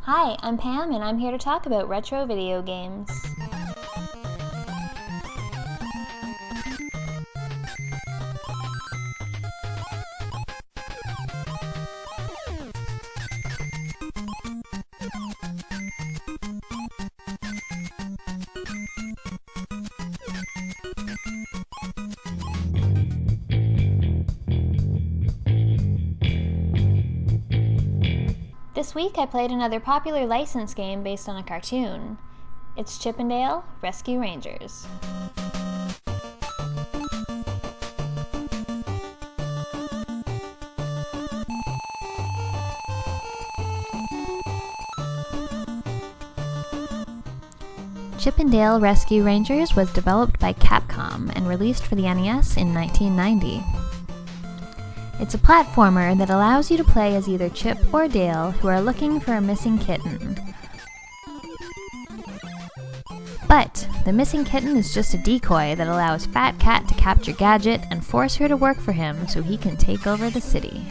Hi, I'm Pam and I'm here to talk about retro video games. This week I played another popular license game based on a cartoon. It's Chip 'n Dale Rescue Rangers. Chip 'n Dale Rescue Rangers was developed by Capcom and released for the NES in 1990. It's a platformer that allows you to play as either Chip or Dale who are looking for a missing kitten. But the missing kitten is just a decoy that allows Fat Cat to capture Gadget and force her to work for him so he can take over the city.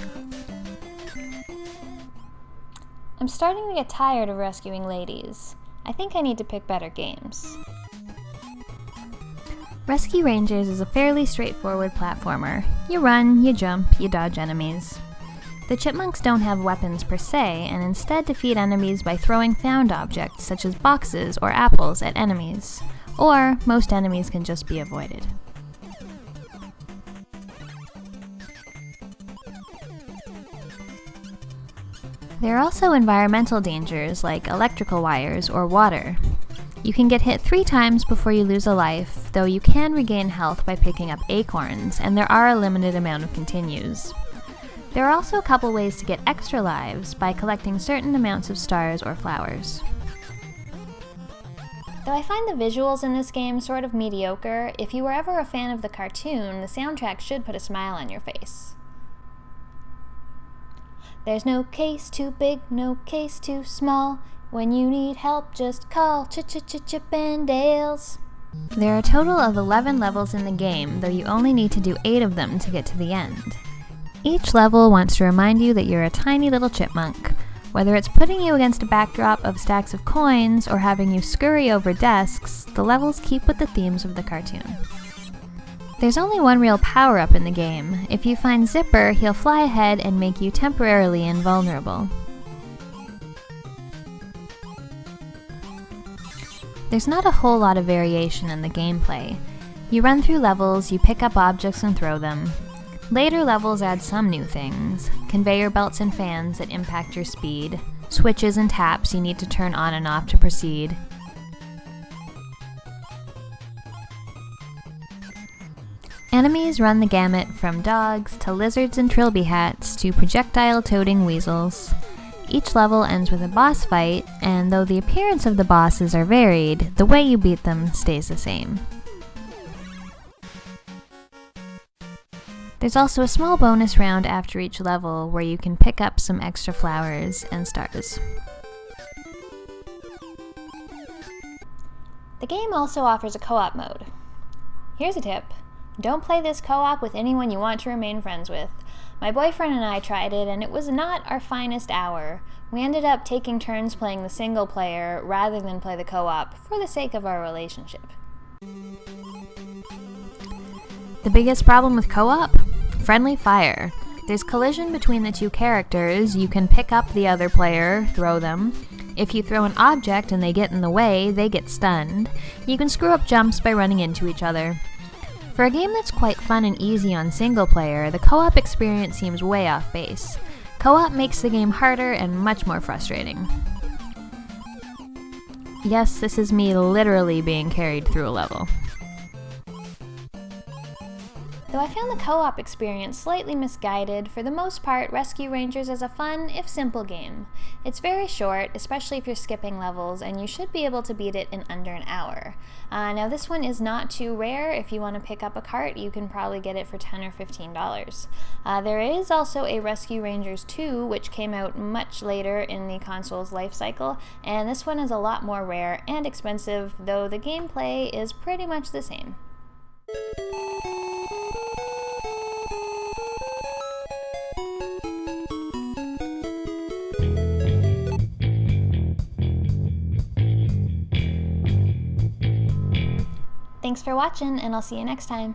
I'm starting to get tired of rescuing ladies. I think I need to pick better games. Rescue Rangers is a fairly straightforward platformer. You run, you jump, you dodge enemies. The chipmunks don't have weapons per se, and instead defeat enemies by throwing found objects such as boxes or apples at enemies. Or, most enemies can just be avoided. There are also environmental dangers like electrical wires or water. You can get hit 3 times before you lose a life, though you can regain health by picking up acorns, and there are a limited amount of continues. There are also a couple ways to get extra lives by collecting certain amounts of stars or flowers. Though I find the visuals in this game sort of mediocre, if you were ever a fan of the cartoon, the soundtrack should put a smile on your face. There's no case too big, no case too small. When you need help, just call Chip 'n Dales. There are a total of 11 levels in the game, though you only need to do 8 of them to get to the end. Each level wants to remind you that you're a tiny little chipmunk. Whether it's putting you against a backdrop of stacks of coins or having you scurry over desks, the levels keep with the themes of the cartoon. There's only one real power-up in the game. If you find Zipper, he'll fly ahead and make you temporarily invulnerable. There's not a whole lot of variation in the gameplay. You run through levels, you pick up objects and throw them. Later levels add some new things: conveyor belts and fans that impact your speed, switches and taps you need to turn on and off to proceed. Enemies run the gamut from dogs to lizards and trilby hats to projectile-toting weasels. Each level ends with a boss fight, and though the appearance of the bosses are varied, the way you beat them stays the same. There's also a small bonus round after each level where you can pick up some extra flowers and stars. The game also offers a co-op mode. Here's a tip. Don't play this co-op with anyone you want to remain friends with. My boyfriend and I tried it, and it was not our finest hour. We ended up taking turns playing the single player rather than play the co-op for the sake of our relationship. The biggest problem with co-op? Friendly fire. There's collision between the two characters. You can pick up the other player, throw them. If you throw an object and they get in the way, they get stunned. You can screw up jumps by running into each other. For a game that's quite fun and easy on single player, the co-op experience seems way off base. Co-op makes the game harder and much more frustrating. Yes, this is me literally being carried through a level. Though I found the co-op experience slightly misguided, for the most part, Rescue Rangers is a fun, if simple game. It's very short, especially if you're skipping levels, and you should be able to beat it in under an hour. Now this one is not too rare. If you want to pick up a cart, you can probably get it for $10 or $15. There is also a Rescue Rangers 2, which came out much later in the console's life cycle, and this one is a lot more rare and expensive, though the gameplay is pretty much the same. Thanks for watching, and I'll see you next time.